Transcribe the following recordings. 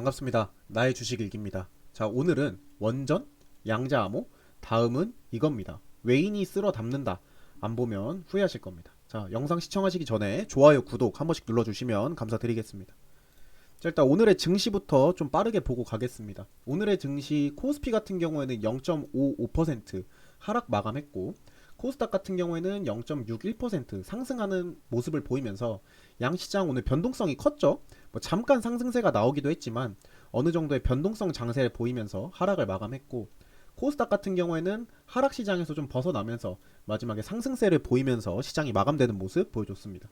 반갑습니다. 나의 주식 일기입니다. 자, 오늘은 원전, 양자암호, 다음은 이겁니다. 외인이 쓸어 담는다. 안 보면 후회하실 겁니다. 자, 영상 시청하시기 전에 좋아요, 구독 한 번씩 눌러주시면 감사드리겠습니다. 자, 일단 오늘의 증시부터 좀 빠르게 보고 가겠습니다. 오늘의 증시 코스피 같은 경우에는 0.55% 하락 마감했고, 코스닥 같은 경우에는 0.61% 상승하는 모습을 보이면서 양시장 오늘 변동성이 컸죠. 뭐 잠깐 상승세가 나오기도 했지만 어느 정도의 변동성 장세를 보이면서 하락을 마감했고, 코스닥 같은 경우에는 하락 시장에서 좀 벗어나면서 마지막에 상승세를 보이면서 시장이 마감되는 모습 보여줬습니다.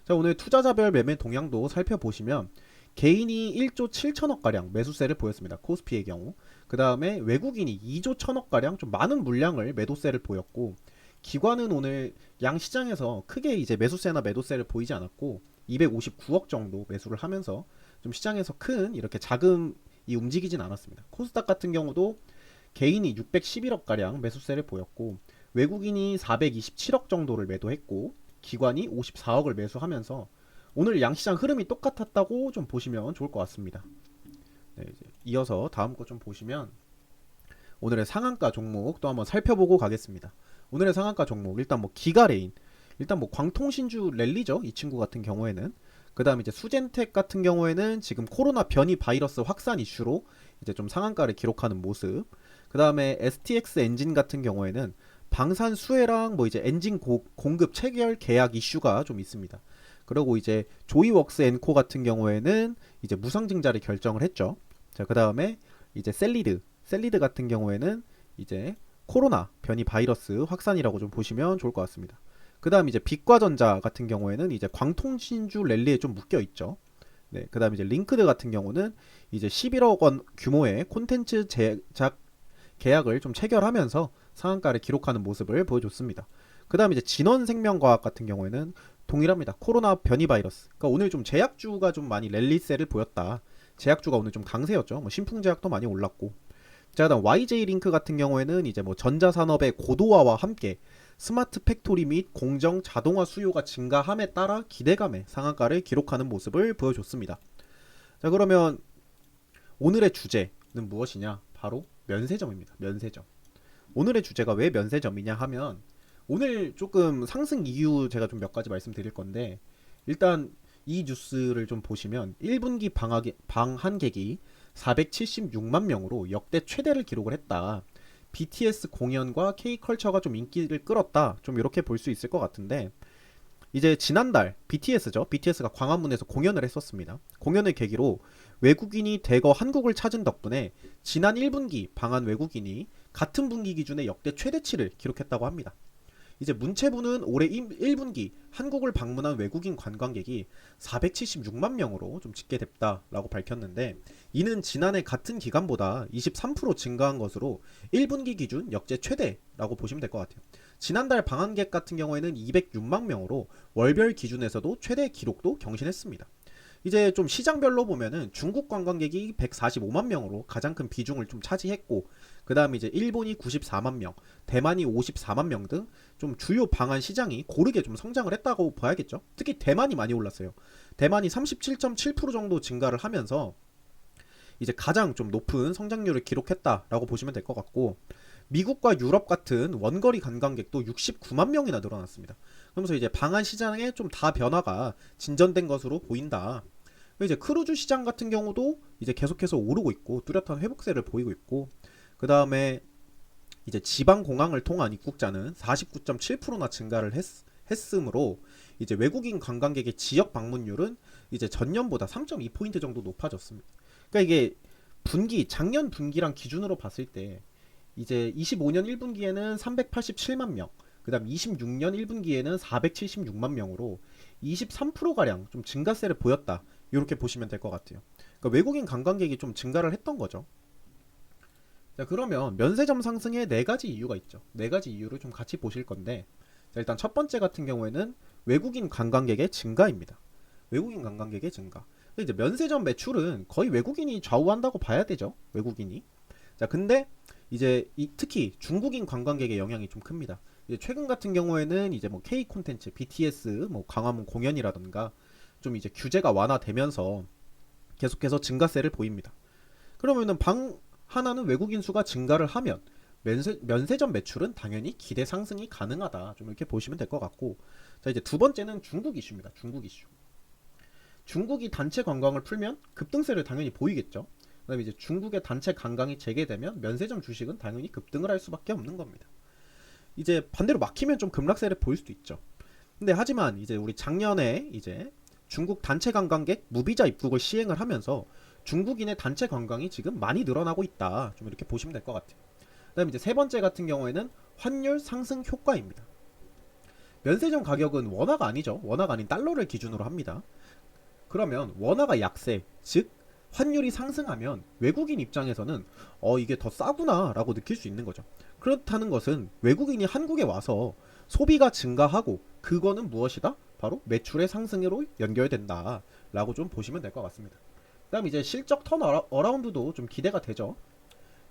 자, 오늘 투자자별 매매 동향도 살펴보시면 개인이 1조 7천억가량 매수세를 보였습니다. 코스피의 경우. 그 다음에 외국인이 2조 1천억가량 좀 많은 물량을 매도세를 보였고, 기관은 오늘 양 시장에서 크게 이제 매수세나 매도세를 보이지 않았고 259억 정도 매수를 하면서 좀 시장에서 큰 이렇게 자금이 움직이진 않았습니다. 코스닥 같은 경우도 개인이 611억 가량 매수세를 보였고 외국인이 427억 정도를 매도했고 기관이 54억을 매수하면서 오늘 양시장 흐름이 똑같았다고 좀 보시면 좋을 것 같습니다. 네, 이제 이어서 다음 거 좀 보시면 오늘의 상한가 종목 또 한번 살펴보고 가겠습니다. 오늘의 상한가 종목 일단 뭐 기가레인, 일단 뭐 광통신주 랠리죠. 이 친구 같은 경우에는. 그 다음에 이제 수젠텍 같은 경우에는 지금 코로나 변이 바이러스 확산 이슈로 이제 좀 상한가를 기록하는 모습. 그 다음에 STX 엔진 같은 경우에는 방산 수혜랑 뭐 이제 엔진 공급 체결 계약 이슈가 좀 있습니다. 그리고 이제 조이웍스 엔코 같은 경우에는 이제 무상증자를 결정을 했죠. 자, 그 다음에 이제 셀리드 같은 경우에는 이제 코로나 변이 바이러스 확산이라고 좀 보시면 좋을 것 같습니다. 그 다음 이제 빛과전자 같은 경우에는 이제 광통신주 랠리에 좀 묶여 있죠. 네, 그 다음 이제 링크드 같은 경우는 이제 11억 원 규모의 콘텐츠 제작 계약을 좀 체결하면서 상한가를 기록하는 모습을 보여줬습니다. 그 다음 이제 진원생명과학 같은 경우에는 동일합니다. 코로나 변이 바이러스. 그러니까 오늘 좀 제약주가 좀 많이 랠리세를 보였다. 제약주가 오늘 좀 강세였죠. 뭐 신풍제약도 많이 올랐고. 자, 그다음 YJ링크 같은 경우에는 이제 뭐 전자산업의 고도화와 함께 스마트 팩토리 및 공정 자동화 수요가 증가함에 따라 기대감의 상한가를 기록하는 모습을 보여줬습니다. 자, 그러면 오늘의 주제는 무엇이냐? 바로 면세점입니다. 면세점. 오늘의 주제가 왜 면세점이냐 하면 오늘 조금 상승 이유 제가 좀 몇 가지 말씀드릴 건데, 일단 이 뉴스를 좀 보시면 1분기 방한객이 476만 명으로 역대 최대를 기록을 했다. BTS 공연과 K컬처가 좀 인기를 끌었다. 좀 이렇게 볼 수 있을 것 같은데, 이제 지난달 BTS죠. BTS가 광화문에서 공연을 했었습니다. 공연을 계기로 외국인이 대거 한국을 찾은 덕분에 지난 1분기 방한 외국인이 같은 분기 기준의 역대 최대치를 기록했다고 합니다. 이제 문체부는 올해 1분기 한국을 방문한 외국인 관광객이 476만 명으로 좀 집계됐다라고 밝혔는데, 이는 지난해 같은 기간보다 23% 증가한 것으로 1분기 기준 역대 최대라고 보시면 될 것 같아요. 지난달 방한객 같은 경우에는 206만 명으로 월별 기준에서도 최대 기록도 경신했습니다. 이제 좀 시장별로 보면은 중국 관광객이 145만 명으로 가장 큰 비중을 좀 차지했고, 그 다음에 이제 일본이 94만 명, 대만이 54만 명 등 좀 주요 방한 시장이 고르게 좀 성장을 했다고 봐야겠죠. 특히 대만이 많이 올랐어요. 대만이 37.7% 정도 증가를 하면서 이제 가장 좀 높은 성장률을 기록했다라고 보시면 될 것 같고, 미국과 유럽 같은 원거리 관광객도 69만 명이나 늘어났습니다. 그러면서 이제 방한 시장에 좀 다 변화가 진전된 것으로 보인다. 이제 크루즈 시장 같은 경우도 이제 계속해서 오르고 있고 뚜렷한 회복세를 보이고 있고, 그 다음에 이제 지방 공항을 통한 입국자는 49.7%나 증가를 했으므로 이제 외국인 관광객의 지역 방문율은 이제 전년보다 3.2포인트 정도 높아졌습니다. 그러니까 이게 작년 분기랑 기준으로 봤을 때 이제 25년 1분기에는 387만 명, 그 다음 26년 1분기에는 476만 명으로 23%가량 좀 증가세를 보였다. 이렇게 보시면 될 것 같아요. 그러니까 외국인 관광객이 좀 증가를 했던 거죠. 자, 그러면 면세점 상승에 네 가지 이유가 있죠. 네 가지 이유를 좀 같이 보실 건데, 자, 일단 첫 번째 같은 경우에는 외국인 관광객의 증가입니다. 외국인 관광객의 증가. 이제 면세점 매출은 거의 외국인이 좌우한다고 봐야 되죠. 외국인이. 자, 근데 이제 특히 중국인 관광객의 영향이 좀 큽니다. 이제 최근 같은 경우에는 이제 뭐 K 콘텐츠, BTS, 뭐 광화문 공연이라던가 좀 이제 규제가 완화되면서 계속해서 증가세를 보입니다. 그러면은 방 하나는 외국인 수가 증가를 하면 면세점 매출은 당연히 기대 상승이 가능하다. 좀 이렇게 보시면 될 것 같고, 자 이제 두 번째는 중국 이슈입니다. 중국 이슈. 중국이 단체 관광을 풀면 급등세를 당연히 보이겠죠. 그다음에 이제 중국의 단체 관광이 재개되면 면세점 주식은 당연히 급등을 할 수밖에 없는 겁니다. 이제 반대로 막히면 좀 급락세를 보일 수도 있죠. 근데 하지만 이제 우리 작년에 이제 중국 단체 관광객 무비자 입국을 시행을 하면서 중국인의 단체 관광이 지금 많이 늘어나고 있다. 좀 이렇게 보시면 될 것 같아요. 그다음에 이제 세 번째 같은 경우에는 환율 상승 효과입니다. 면세점 가격은 원화가 아니죠. 원화가 아닌 달러를 기준으로 합니다. 그러면 원화가 약세, 즉 환율이 상승하면 외국인 입장에서는 이게 더 싸구나 라고 느낄 수 있는 거죠. 그렇다는 것은 외국인이 한국에 와서 소비가 증가하고 그거는 무엇이다? 바로 매출의 상승으로 연결된다 라고 좀 보시면 될 것 같습니다. 그 다음 이제 실적 턴 어라운드도 좀 기대가 되죠.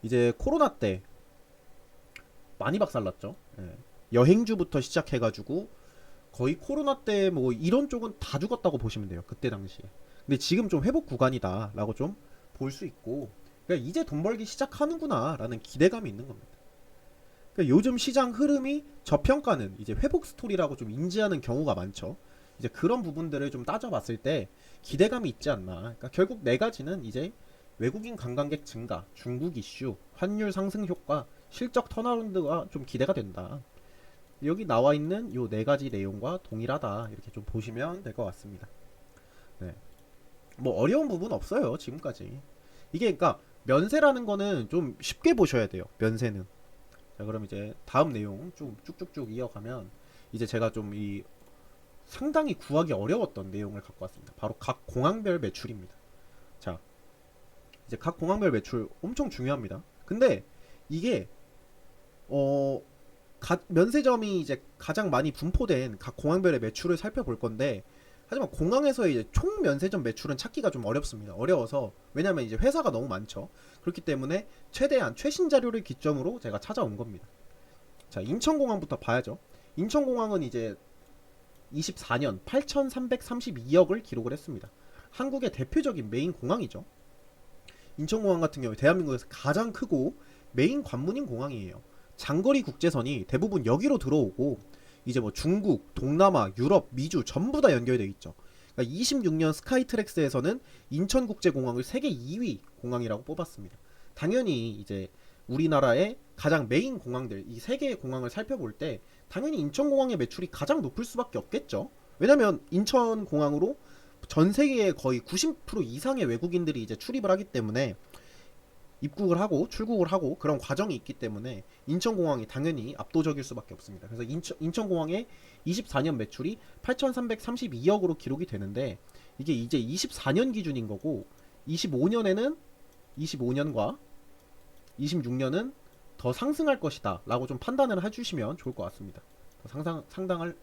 이제 코로나 때 많이 박살났죠. 예. 여행주부터 시작해가지고 거의 코로나 때 뭐 이런 쪽은 다 죽었다고 보시면 돼요. 그때 당시에. 근데 지금 좀 회복 구간이다 라고 좀 볼 수 있고, 그러니까 이제 돈 벌기 시작하는구나 라는 기대감이 있는 겁니다. 그러니까 요즘 시장 흐름이 저평가는 이제 회복 스토리라고 좀 인지하는 경우가 많죠. 이제 그런 부분들을 좀 따져봤을 때 기대감이 있지 않나. 그러니까 결국 네 가지는 이제 외국인 관광객 증가, 중국 이슈, 환율 상승 효과, 실적 턴어라운드가 좀 기대가 된다. 여기 나와 있는 요 네 가지 내용과 동일하다. 이렇게 좀 보시면 될 것 같습니다. 네. 뭐 어려운 부분 없어요. 지금까지. 이게 그러니까 면세라는 거는 좀 쉽게 보셔야 돼요. 면세는. 자, 그럼 이제 다음 내용 좀 쭉쭉쭉 이어가면 이제 제가 좀 이 상당히 구하기 어려웠던 내용을 갖고 왔습니다. 바로 각 공항별 매출입니다. 자, 이제 각 공항별 매출 엄청 중요합니다. 근데 이게 면세점이 이제 가장 많이 분포된 각 공항별의 매출을 살펴볼 건데, 하지만 공항에서의 이제 총 면세점 매출은 찾기가 좀 어렵습니다. 어려워서, 왜냐면 이제 회사가 너무 많죠. 그렇기 때문에 최대한 최신 자료를 기점으로 제가 찾아온 겁니다. 자, 인천공항부터 봐야죠. 인천공항은 이제 24년 8,332억을 기록을 했습니다. 한국의 대표적인 메인 공항이죠. 인천공항 같은 경우에 대한민국에서 가장 크고 메인 관문인 공항이에요. 장거리 국제선이 대부분 여기로 들어오고, 이제 뭐 중국, 동남아, 유럽, 미주 전부 다 연결되어 있죠. 그러니까 26년 스카이트랙스에서는 인천국제공항을 세계 2위 공항이라고 뽑았습니다. 당연히 이제 우리나라의 가장 메인 공항들, 이 세 개의 공항을 살펴볼 때 당연히 인천공항의 매출이 가장 높을 수밖에 없겠죠. 왜냐면 인천공항으로 전 세계의 거의 90% 이상의 외국인들이 이제 출입을 하기 때문에, 입국을 하고 출국을 하고 그런 과정이 있기 때문에 인천공항이 당연히 압도적일 수밖에 없습니다. 그래서 인천공항의 24년 매출이 8,332억으로 기록이 되는데, 이게 이제 24년 기준인 거고, 25년과 26년은 더 상승할 것이다 라고 좀 판단을 해주시면 좋을 것 같습니다. 상당할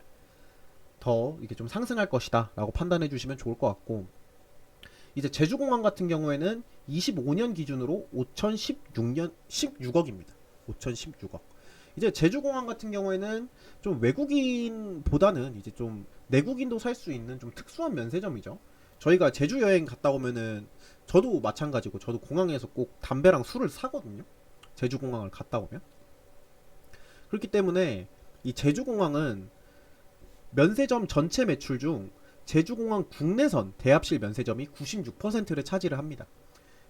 더 이게 좀 상승할 것이다 라고 판단해 주시면 좋을 것 같고, 이제 제주공항 같은 경우에는 25년 기준으로 5,016억입니다. 5,016억. 이제 제주공항 같은 경우에는 좀 외국인보다는 이제 좀 내국인도 살 수 있는 좀 특수한 면세점이죠. 저희가 제주 여행 갔다 오면은, 저도 마찬가지고 저도 공항에서 꼭 담배랑 술을 사거든요. 제주공항을 갔다 오면. 그렇기 때문에 이 제주공항은 면세점 전체 매출 중 제주공항 국내선 대합실 면세점이 96%를 차지를 합니다.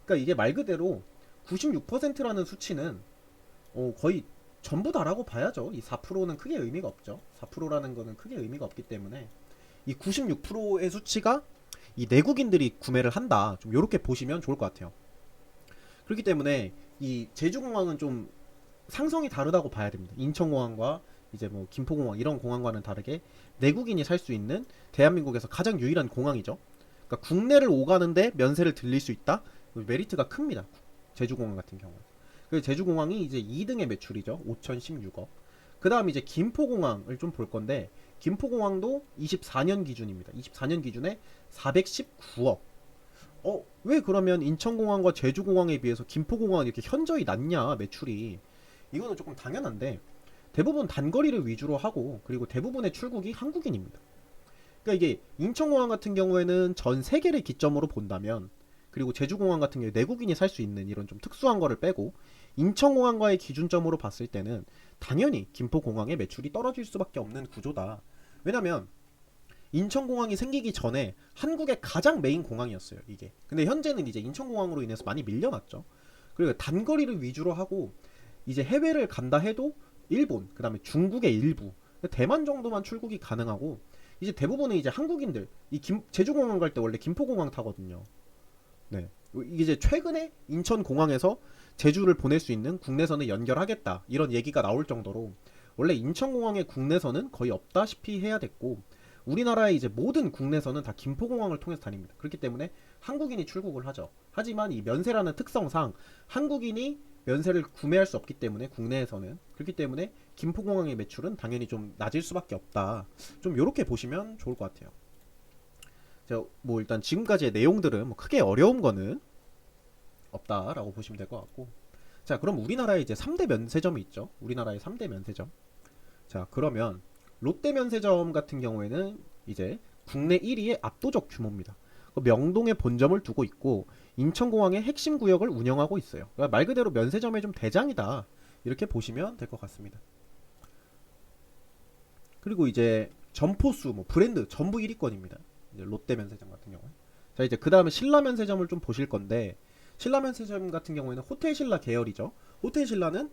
그러니까 이게 말 그대로 96%라는 수치는 거의 전부 다라고 봐야죠. 이 4%는 크게 의미가 없죠. 4%라는 거는 크게 의미가 없기 때문에 이 96%의 수치가 이 내국인들이 구매를 한다. 좀 이렇게 보시면 좋을 것 같아요. 그렇기 때문에 이 제주공항은 좀 상성이 다르다고 봐야 됩니다. 인천공항과 이제 뭐 김포공항 이런 공항과는 다르게 내국인이 살 수 있는 대한민국에서 가장 유일한 공항이죠. 그러니까 국내를 오가는데 면세를 들릴 수 있다. 메리트가 큽니다. 제주공항 같은 경우. 그래서 제주공항이 이제 2등의 매출이죠. 5,016억. 그 다음 이제 김포공항을 좀 볼 건데, 김포공항도 24년 기준입니다. 24년 기준에 419억. 왜 그러면 인천공항과 제주공항에 비해서 김포공항은 이렇게 현저히 낮냐, 매출이. 이거는 조금 당연한데, 대부분 단거리를 위주로 하고, 그리고 대부분의 출국이 한국인입니다. 그러니까 이게 인천공항 같은 경우에는 전 세계를 기점으로 본다면, 그리고 제주공항 같은 경우에 내국인이 살 수 있는 이런 좀 특수한 거를 빼고 인천공항과의 기준점으로 봤을 때는 당연히 김포공항의 매출이 떨어질 수밖에 없는 구조다. 왜냐면 인천공항이 생기기 전에 한국의 가장 메인 공항이었어요, 이게. 근데 현재는 이제 인천공항으로 인해서 많이 밀려났죠. 그리고 단거리를 위주로 하고 이제 해외를 간다 해도 일본, 그 다음에 중국의 일부, 대만 정도만 출국이 가능하고 이제 대부분은 이제 한국인들 제주공항 갈 때 원래 김포공항 타거든요. 네. 이게 이제 최근에 인천공항에서 제주를 보낼 수 있는 국내선을 연결하겠다 이런 얘기가 나올 정도로 원래 인천공항의 국내선은 거의 없다시피 해야 됐고 우리나라의 이제 모든 국내선은 다 김포공항을 통해서 다닙니다. 그렇기 때문에 한국인이 출국을 하죠. 하지만 이 면세라는 특성상 한국인이 면세를 구매할 수 없기 때문에 국내에서는 그렇기 때문에 김포공항의 매출은 당연히 좀 낮을 수밖에 없다. 좀 요렇게 보시면 좋을 것 같아요. 제가 뭐 일단 지금까지의 내용들은 뭐 크게 어려운 거는 없다라고 보시면 될 것 같고 자 그럼 우리나라에 이제 3대 면세점이 있죠. 우리나라의 3대 면세점. 자 그러면 롯데 면세점 같은 경우에는 이제 국내 1위의 압도적 규모입니다. 명동에 본점을 두고 있고 인천공항의 핵심 구역을 운영하고 있어요. 그러니까 말 그대로 면세점의 좀 대장이다. 이렇게 보시면 될 것 같습니다. 그리고 이제 점포수, 뭐 브랜드 전부 1위권입니다. 이제 롯데 면세점 같은 경우는. 자 이제 그 다음에 신라 면세점을 좀 보실 건데 신라 면세점 같은 경우에는 호텔 신라 계열이죠. 호텔 신라는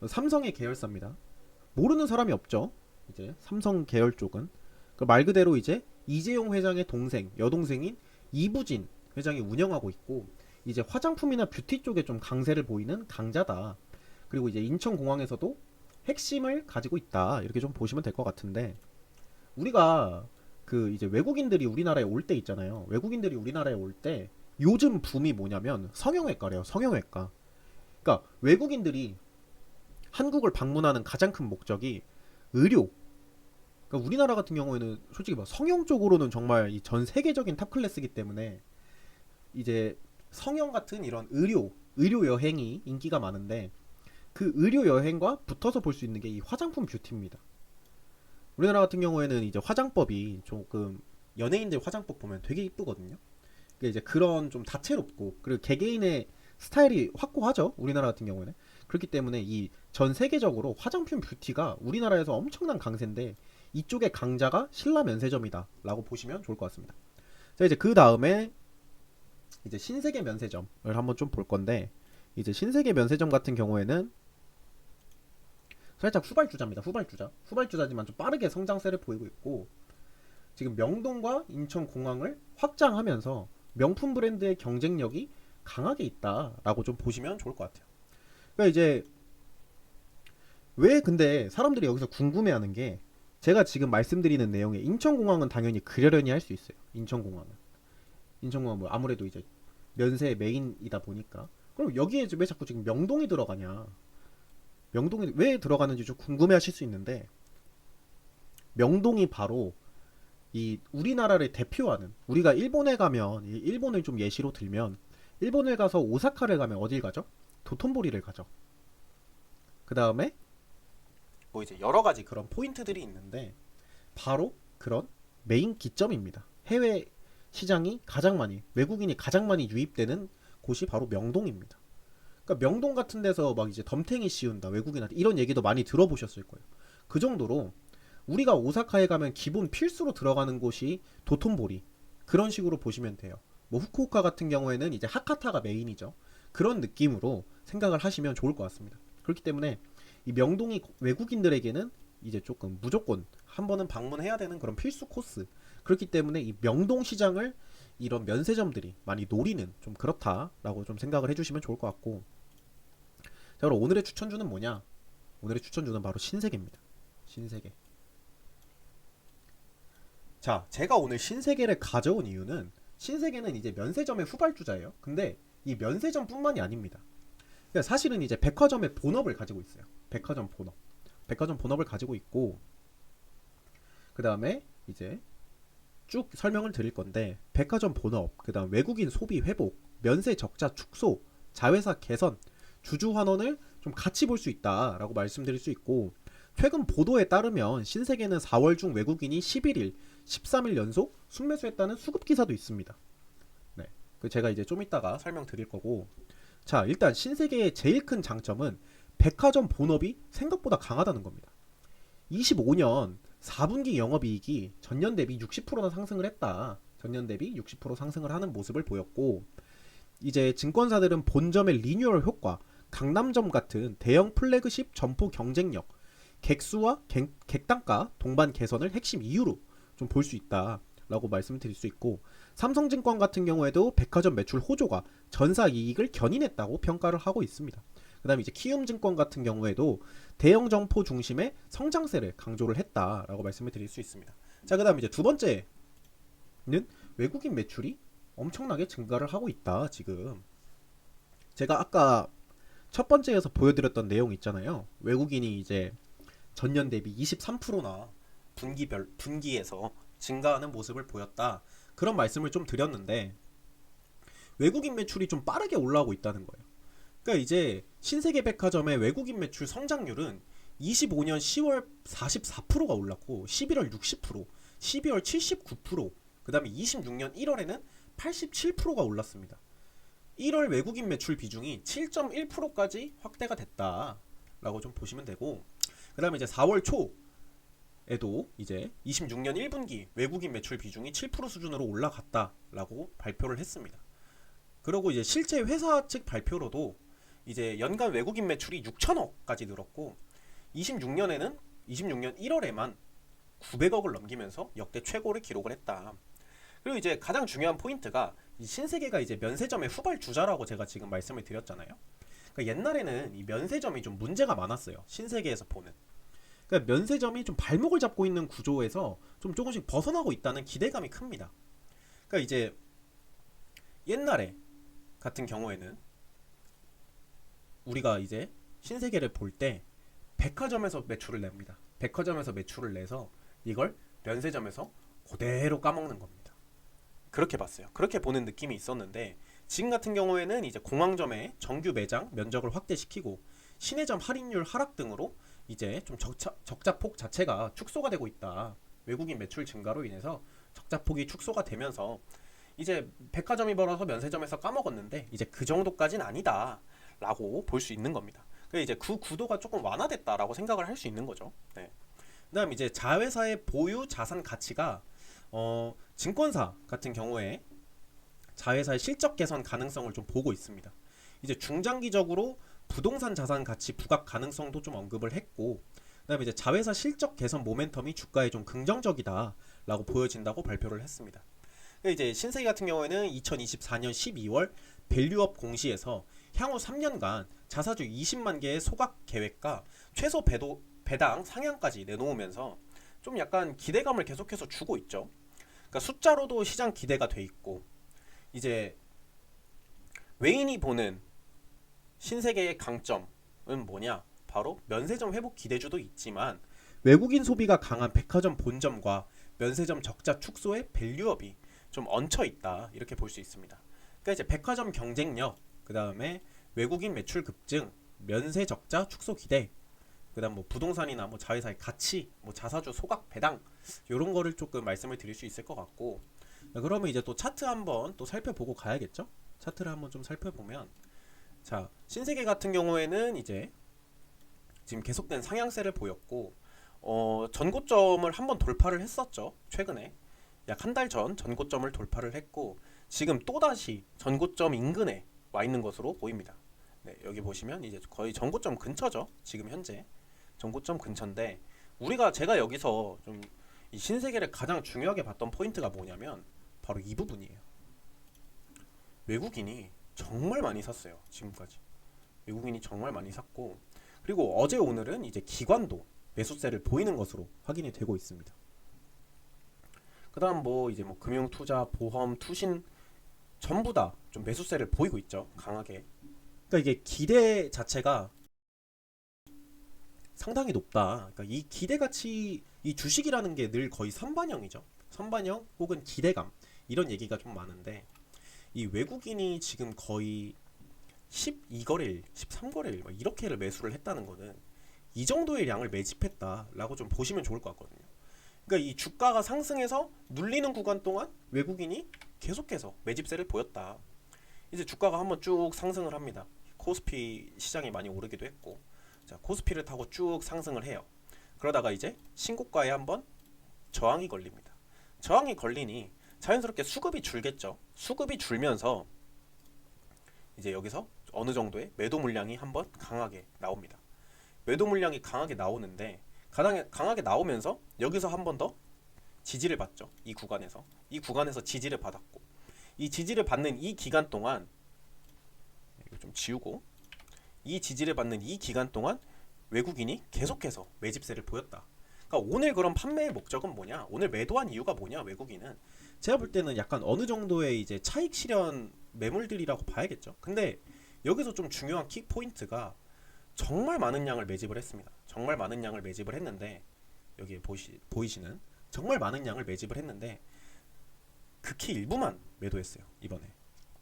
삼성의 계열사입니다. 모르는 사람이 없죠. 이제 삼성 계열 쪽은 말 그대로 이제 이재용 회장의 동생, 여동생인 이부진 회장이 운영하고 있고 이제 화장품이나 뷰티 쪽에 좀 강세를 보이는 강자다. 그리고 이제 인천공항에서도 핵심을 가지고 있다. 이렇게 좀 보시면 될 것 같은데 우리가 그 이제 외국인들이 우리나라에 올 때 있잖아요. 외국인들이 우리나라에 올 때 요즘 붐이 뭐냐면 성형외과래요. 성형외과. 그러니까 외국인들이 한국을 방문하는 가장 큰 목적이 의료. 그러니까 우리나라 같은 경우에는 솔직히 막 성형 쪽으로는 정말 이 전 세계적인 탑 클래스이기 때문에 이제 성형 같은 이런 의료 여행이 인기가 많은데 그 의료 여행과 붙어서 볼 수 있는 게 이 화장품 뷰티입니다. 우리나라 같은 경우에는 이제 화장법이 조금 연예인들 화장법 보면 되게 이쁘거든요. 그러니까 이제 그런 좀 다채롭고 그리고 개개인의 스타일이 확고하죠. 우리나라 같은 경우에는. 그렇기 때문에 이 전 세계적으로 화장품 뷰티가 우리나라에서 엄청난 강세인데 이쪽의 강자가 신라 면세점이다 라고 보시면 좋을 것 같습니다. 자 이제 그 다음에 이제 신세계 면세점을 한번 좀 볼 건데 이제 신세계 면세점 같은 경우에는 살짝 후발주자입니다. 후발주자지만 좀 빠르게 성장세를 보이고 있고 지금 명동과 인천공항을 확장하면서 명품 브랜드의 경쟁력이 강하게 있다라고 좀 보시면 좋을 것 같아요. 그러니까 이제 왜 근데 사람들이 여기서 궁금해하는 게 제가 지금 말씀드리는 내용에 인천공항은 당연히 그러려니 할 수 있어요. 인천공항은 뭐 아무래도 이제 면세 메인이다 보니까 그럼 여기에 왜 자꾸 지금 명동이 들어가냐? 명동이 왜 들어가는지 좀 궁금해하실 수 있는데 명동이 바로 이 우리나라를 대표하는 우리가 일본에 가면 일본을 좀 예시로 들면 일본을 가서 오사카를 가면 어딜 가죠? 도톤보리를 가죠. 그 다음에 뭐 이제 여러 가지 그런 포인트들이 있는데 바로 그런 메인 기점입니다. 해외 시장이 가장 많이 외국인이 가장 많이 유입되는 곳이 바로 명동입니다. 그러니까 명동 같은 데서 막 이제 덤탱이 씌운다 외국인한테 이런 얘기도 많이 들어보셨을 거예요. 그 정도로 우리가 오사카에 가면 기본 필수로 들어가는 곳이 도톤보리 그런 식으로 보시면 돼요. 뭐 후쿠오카 같은 경우에는 이제 하카타가 메인이죠. 그런 느낌으로 생각을 하시면 좋을 것 같습니다. 그렇기 때문에 이 명동이 외국인들에게는 이제 조금 무조건 한 번은 방문해야 되는 그런 필수 코스. 그렇기 때문에 이 명동 시장을 이런 면세점들이 많이 노리는 좀 그렇다라고 좀 생각을 해주시면 좋을 것 같고. 자 그럼 오늘의 추천주는 뭐냐? 오늘의 추천주는 바로 신세계입니다. 신세계. 자 제가 오늘 신세계를 가져온 이유는 신세계는 이제 면세점의 후발주자예요. 근데 이 면세점 뿐만이 아닙니다. 그러니까 사실은 이제 백화점의 본업을 가지고 있어요. 백화점 본업을 가지고 있고 그 다음에 이제 쭉 설명을 드릴 건데 백화점 본업, 그 다음 외국인 소비 회복, 면세 적자 축소, 자회사 개선, 주주 환원을 좀 같이 볼 수 있다라고 말씀드릴 수 있고 최근 보도에 따르면 신세계는 4월 중 외국인이 11일, 13일 연속 순매수했다는 수급 기사도 있습니다. 네. 그 제가 이제 좀 이따가 설명드릴 거고. 자, 일단 신세계의 제일 큰 장점은 백화점 본업이 생각보다 강하다는 겁니다. 25년 4분기 영업이익이 전년 대비 60%나 상승을 했다. 전년 대비 60% 상승을 하는 모습을 보였고, 이제 증권사들은 본점의 리뉴얼 효과, 강남점 같은 대형 플래그십 점포 경쟁력, 객수와 객단가 동반 개선을 핵심 이유로 좀 볼 수 있다라고 말씀드릴 수 있고, 삼성증권 같은 경우에도 백화점 매출 호조가 전사 이익을 견인했다고 평가를 하고 있습니다. 그 다음에 이제 키움증권 같은 경우에도 대형 점포 중심의 성장세를 강조를 했다라고 말씀을 드릴 수 있습니다. 자, 그 다음에 이제 두 번째는 외국인 매출이 엄청나게 증가를 하고 있다. 지금 제가 아까 첫 번째에서 보여드렸던 내용 있잖아요. 외국인이 이제 전년 대비 23%나 분기에서 증가하는 모습을 보였다. 그런 말씀을 좀 드렸는데, 외국인 매출이 좀 빠르게 올라오고 있다는 거예요. 그러니까 이제 신세계백화점의 외국인 매출 성장률은 25년 10월 44%가 올랐고, 11월 60%, 12월 79%, 그 다음에 26년 1월에는 87%가 올랐습니다. 1월 외국인 매출 비중이 7.1%까지 확대가 됐다라고 좀 보시면 되고, 그 다음에 이제 4월 초에도 이제 26년 1분기 외국인 매출 비중이 7% 수준으로 올라갔다라고 발표를 했습니다. 그리고 이제 실제 회사 측 발표로도 이제 연간 외국인 매출이 6천억까지 늘었고, 26년 1월에만 900억을 넘기면서 역대 최고를 기록을 했다. 그리고 이제 가장 중요한 포인트가, 이 신세계가 이제 면세점의 후발주자라고 제가 지금 말씀을 드렸잖아요. 그러니까 옛날에는 이 면세점이 좀 문제가 많았어요. 신세계에서 보는. 그러니까 면세점이 좀 발목을 잡고 있는 구조에서 좀 조금씩 벗어나고 있다는 기대감이 큽니다. 그러니까 이제 옛날에 같은 경우에는 우리가 이제 신세계를 볼 때 백화점에서 매출을 냅니다. 백화점에서 매출을 내서 이걸 면세점에서 그대로 까먹는 겁니다. 그렇게 봤어요. 그렇게 보는 느낌이 있었는데, 지금 같은 경우에는 이제 공항점의 정규 매장 면적을 확대시키고 시내점 할인율 하락 등으로 이제 좀 적자폭 자체가 축소가 되고 있다. 외국인 매출 증가로 인해서 적자폭이 축소가 되면서 이제 백화점이 벌어서 면세점에서 까먹었는데 이제 그 정도까지는 아니다 라고 볼 수 있는 겁니다. 그래서 이제 그 구도가 조금 완화됐다라고 생각을 할 수 있는 거죠. 네. 그 다음 이제 자회사의 보유 자산 가치가 증권사 같은 경우에 자회사의 실적 개선 가능성을 좀 보고 있습니다. 이제 중장기적으로 부동산 자산 가치 부각 가능성도 좀 언급을 했고, 그다음에 이제 자회사 실적 개선 모멘텀이 주가에 좀 긍정적이다라고 보여진다고 발표를 했습니다. 이제 신세계 같은 경우에는 2024년 12월 밸류업 공시에서 향후 3년간 자사주 20만 개의 소각 계획과 최소 배당 상향까지 내놓으면서 좀 약간 기대감을 계속해서 주고 있죠. 그러니까 숫자로도 시장 기대가 돼 있고, 이제 외인이 보는 신세계의 강점은 뭐냐? 바로 면세점 회복 기대주도 있지만 외국인 소비가 강한 백화점 본점과 면세점 적자 축소의 밸류업이 좀 얹혀 있다, 이렇게 볼 수 있습니다. 그러니까 이제 백화점 경쟁력, 그 다음에 외국인 매출 급증, 면세 적자 축소 기대, 그다음 뭐 부동산이나 뭐 자회사의 가치, 뭐 자사주 소각 배당, 이런 거를 조금 말씀을 드릴 수 있을 것 같고, 그러면 이제 또 차트 한번 또 살펴보고 가야겠죠? 차트를 한번 좀 살펴보면, 자, 신세계 같은 경우에는 이제 지금 계속된 상향세를 보였고, 전고점을 한번 돌파를 했었죠. 최근에 약 한 달 전 전고점을 돌파를 했고, 지금 또다시 전고점 인근에 와 있는 것으로 보입니다. 네, 여기 보시면 이제 거의 전고점 근처죠. 지금 현재 전고점 근처인데, 제가 여기서 좀 이 신세계를 가장 중요하게 봤던 포인트가 뭐냐면 바로 이 부분이에요. 외국인이 정말 많이 샀어요. 지금까지 외국인이 정말 많이 샀고, 그리고 어제 오늘은 이제 기관도 매수세를 보이는 것으로 확인이 되고 있습니다. 그다음 뭐 이제 뭐 금융, 투자, 보험, 투신 전부 다 좀 매수세를 보이고 있죠. 강하게. 그러니까 이게 기대 자체가 상당히 높다. 그러니까 이 기대 가치, 이 주식이라는 게 늘 거의 선반영이죠. 선반영 혹은 기대감, 이런 얘기가 좀 많은데, 이 외국인이 지금 거의 12거래일, 13거래일 이렇게를 매수를 했다는 거는 이 정도의 양을 매집했다라고 좀 보시면 좋을 것 같거든요. 그러니까 이 주가가 상승해서 눌리는 구간 동안 외국인이 계속해서 매집세를 보였다. 이제 주가가 한번 쭉 상승을 합니다. 코스피 시장이 많이 오르기도 했고, 자, 코스피를 타고 쭉 상승을 해요. 그러다가 이제 신고가에 한번 저항이 걸립니다. 저항이 걸리니 자연스럽게 수급이 줄겠죠. 수급이 줄면서 이제 여기서 어느 정도의 매도 물량이 한번 강하게 나옵니다. 매도 물량이 강하게 나오는데 강하게 나오면서 여기서 한번 더 지지를 받죠. 이 구간에서 지지를 받았고, 이 지지를 받는 이 기간 동안, 이거 좀 지우고, 이 지지를 받는 이 기간 동안 외국인이 계속해서 매집세를 보였다. 그러니까 오늘 그런 판매의 목적은 뭐냐? 오늘 매도한 이유가 뭐냐? 외국인은 제가 볼 때는 약간 어느 정도의 이제 차익 실현 매물들이라고 봐야겠죠. 근데 여기서 좀 중요한 키 포인트가 정말 많은 양을 매집을 했습니다. 정말 많은 양을 매집을 했는데, 여기에 보이시는 정말 많은 양을 매집을 했는데 극히 일부만 매도했어요. 이번에.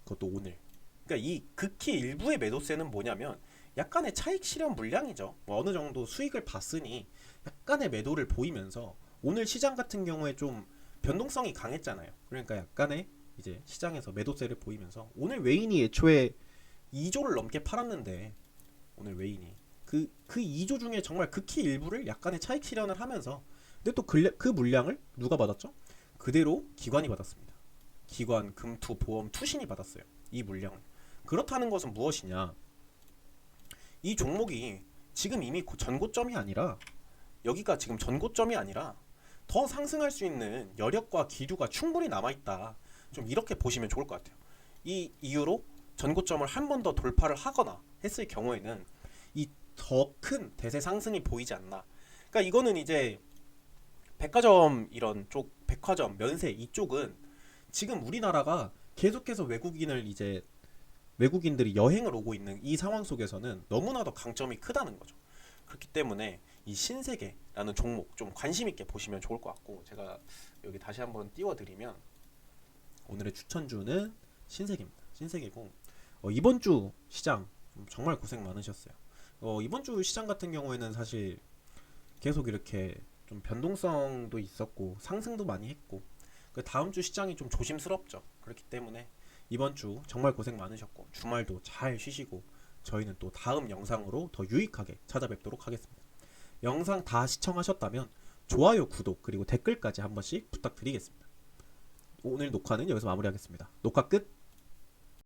그것도 오늘. 그러니까 이 극히 일부의 매도세는 뭐냐면 약간의 차익 실현 물량이죠. 뭐 어느 정도 수익을 봤으니 약간의 매도를 보이면서, 오늘 시장 같은 경우에 좀 변동성이 강했잖아요. 그러니까 약간의 이제 시장에서 매도세를 보이면서, 오늘 외인이 애초에 2조를 넘게 팔았는데, 오늘 외인이 그 2조 중에 정말 극히 일부를 약간의 차익 실현을 하면서, 근데 또 그 물량을 누가 받았죠? 그대로 기관이 받았습니다. 기관, 금투, 보험, 투신이 받았어요. 이 물량을. 그렇다는 것은 무엇이냐? 이 종목이 지금 이미 전고점이 아니라, 여기가 지금 전고점이 아니라 더 상승할 수 있는 여력과 기류가 충분히 남아있다. 좀 이렇게 보시면 좋을 것 같아요. 이 이유로 전고점을 한 번 더 돌파를 하거나 했을 경우에는 이 더 큰 대세 상승이 보이지 않나. 그러니까 이거는 이제 백화점, 이런 쪽 백화점, 면세 이쪽은 지금 우리나라가 계속해서 외국인들이 여행을 오고 있는 이 상황 속에서는 너무나도 강점이 크다는 거죠. 그렇기 때문에 이 신세계라는 종목 좀 관심 있게 보시면 좋을 것 같고, 제가 여기 다시 한번 띄워드리면, 오늘의 추천주는 신세계입니다. 신세계고, 이번 주 시장 정말 고생 많으셨어요. 이번 주 시장 같은 경우에는 사실 계속 이렇게 좀 변동성도 있었고 상승도 많이 했고, 그 다음 주 시장이 좀 조심스럽죠. 그렇기 때문에 이번 주 정말 고생 많으셨고, 주말도 잘 쉬시고, 저희는 또 다음 영상으로 더 유익하게 찾아뵙도록 하겠습니다. 영상 다 시청하셨다면 좋아요, 구독, 그리고 댓글까지 한 번씩 부탁드리겠습니다. 오늘 녹화는 여기서 마무리하겠습니다. 녹화 끝.